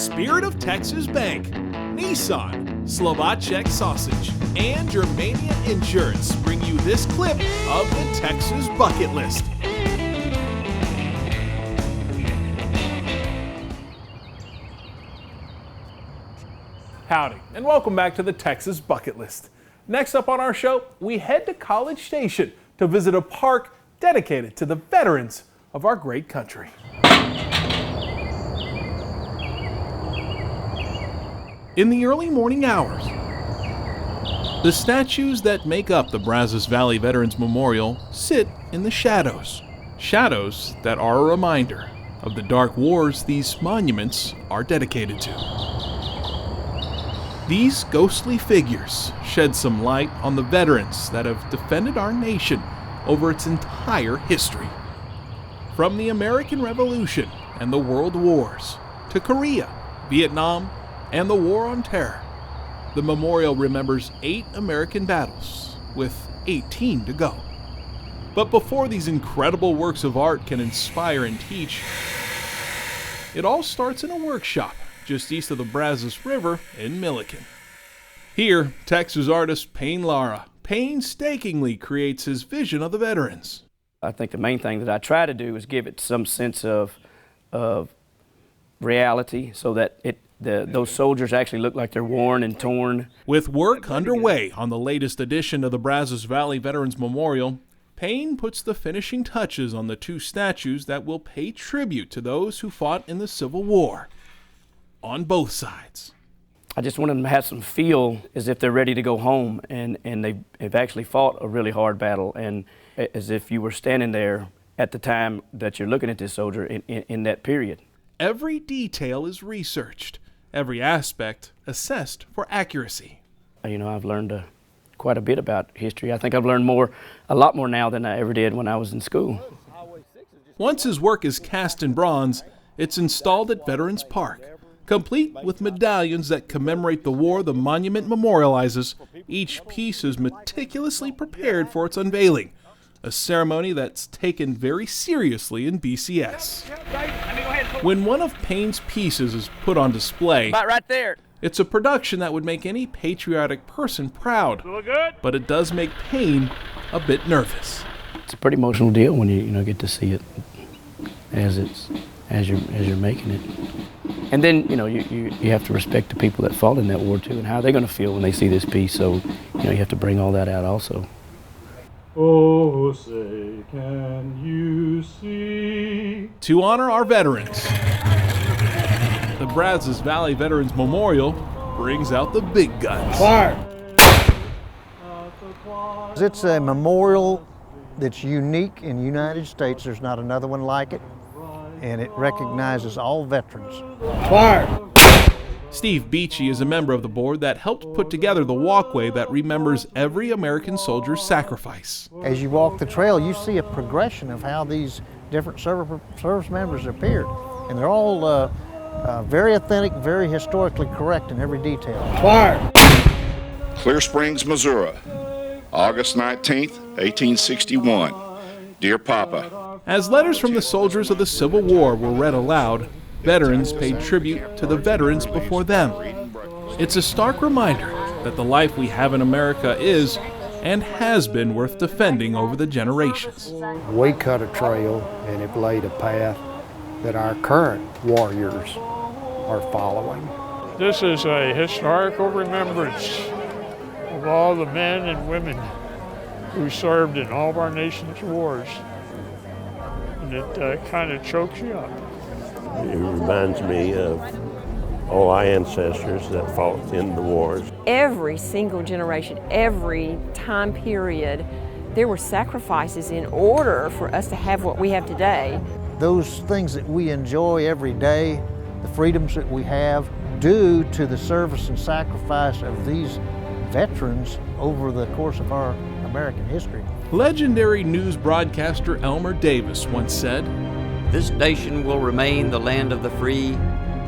Spirit of Texas Bank, Nissan, Slovacek Sausage, and Germania Insurance bring you this clip of the Texas Bucket List. Howdy, and welcome back to the Texas Bucket List. Next up on our show, we head to College Station to visit a park dedicated to the veterans of our great country. In the early morning hours, the statues that make up the Brazos Valley Veterans Memorial sit in the shadows. Shadows that are a reminder of the dark wars these monuments are dedicated to. These ghostly figures shed some light on the veterans that have defended our nation over its entire history. From the American Revolution and the World Wars to Korea, Vietnam, and the War on Terror, the memorial remembers 8 American battles, with 18 to go. But before these incredible works of art can inspire and teach, it all starts in a workshop just east of the Brazos River in Milliken. Here, Texas artist Payne Lara painstakingly creates his vision of the veterans. I think the main thing that I try to do is give it some sense of reality so that those soldiers actually look like they're worn and torn. With work underway on the latest edition of the Brazos Valley Veterans Memorial, Payne puts the finishing touches on the 2 statues that will pay tribute to those who fought in the Civil War, on both sides. I just want them to have some feel as if they're ready to go home and they've actually fought a really hard battle, and as if you were standing there at the time that you're looking at this soldier in that period. Every detail is researched, every aspect assessed for accuracy. You know, I've learned quite a bit about history. I think I've learned a lot more now than I ever did when I was in school. Once his work is cast in bronze, it's installed at Veterans Park, complete with medallions that commemorate the war the monument memorializes. Each piece is meticulously prepared for its unveiling, a ceremony that's taken very seriously in BCS. When one of Payne's pieces is put on display, About right there. It's a production that would make any patriotic person proud, but it does make Payne a bit nervous. It's a pretty emotional deal when you get to see it as you're making it. And then you have to respect the people that fought in that war too, and how they're going to feel when they see this piece. So you have to bring all that out also. Oh, say, can you see? To honor our veterans, the Brazos Valley Veterans Memorial brings out the big guns. Fire! It's a memorial that's unique in the United States. There's not another one like it, and it recognizes all veterans. Fire! Steve Beachy is a member of the board that helped put together the walkway that remembers every American soldier's sacrifice. As you walk the trail, you see a progression of how these different service members appeared, and they're all very authentic, very historically correct in every detail. Fire! Clear Springs, Missouri, August 19th, 1861. Dear Papa. As letters from the soldiers of the Civil War were read aloud, veterans paid tribute to the veterans before them. It's a stark reminder that the life we have in America is and has been worth defending over the generations. We cut a trail and have laid a path that our current warriors are following. This is a historical remembrance of all the men and women who served in all of our nation's wars. And it kind of chokes you up. It reminds me of all our ancestors that fought in the wars. Every single generation, every time period, there were sacrifices in order for us to have what we have today. Those things that we enjoy every day, the freedoms that we have, due to the service and sacrifice of these veterans over the course of our American history. Legendary news broadcaster Elmer Davis once said, "This nation will remain the land of the free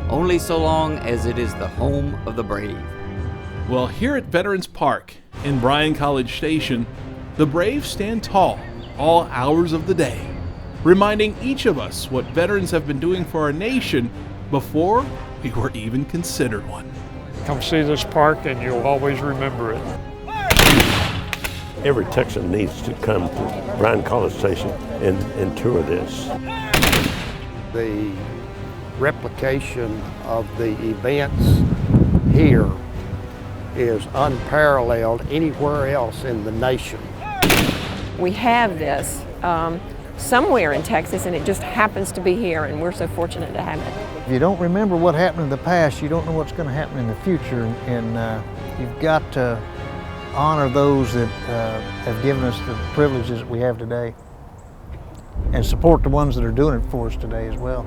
only so long as it is the home of the brave." Well, here at Veterans Park in Bryan College Station, the brave stand tall all hours of the day, reminding each of us what veterans have been doing for our nation before we were even considered one. Come see this park and you'll always remember it. Every Texan needs to come to Bryan College Station and tour this. The replication of the events here is unparalleled anywhere else in the nation. We have this somewhere in Texas, and it just happens to be here, and we're so fortunate to have it. If you don't remember what happened in the past, you don't know what's going to happen in the future, and you've got to honor those that have given us the privileges that we have today, and support the ones that are doing it for us today as well.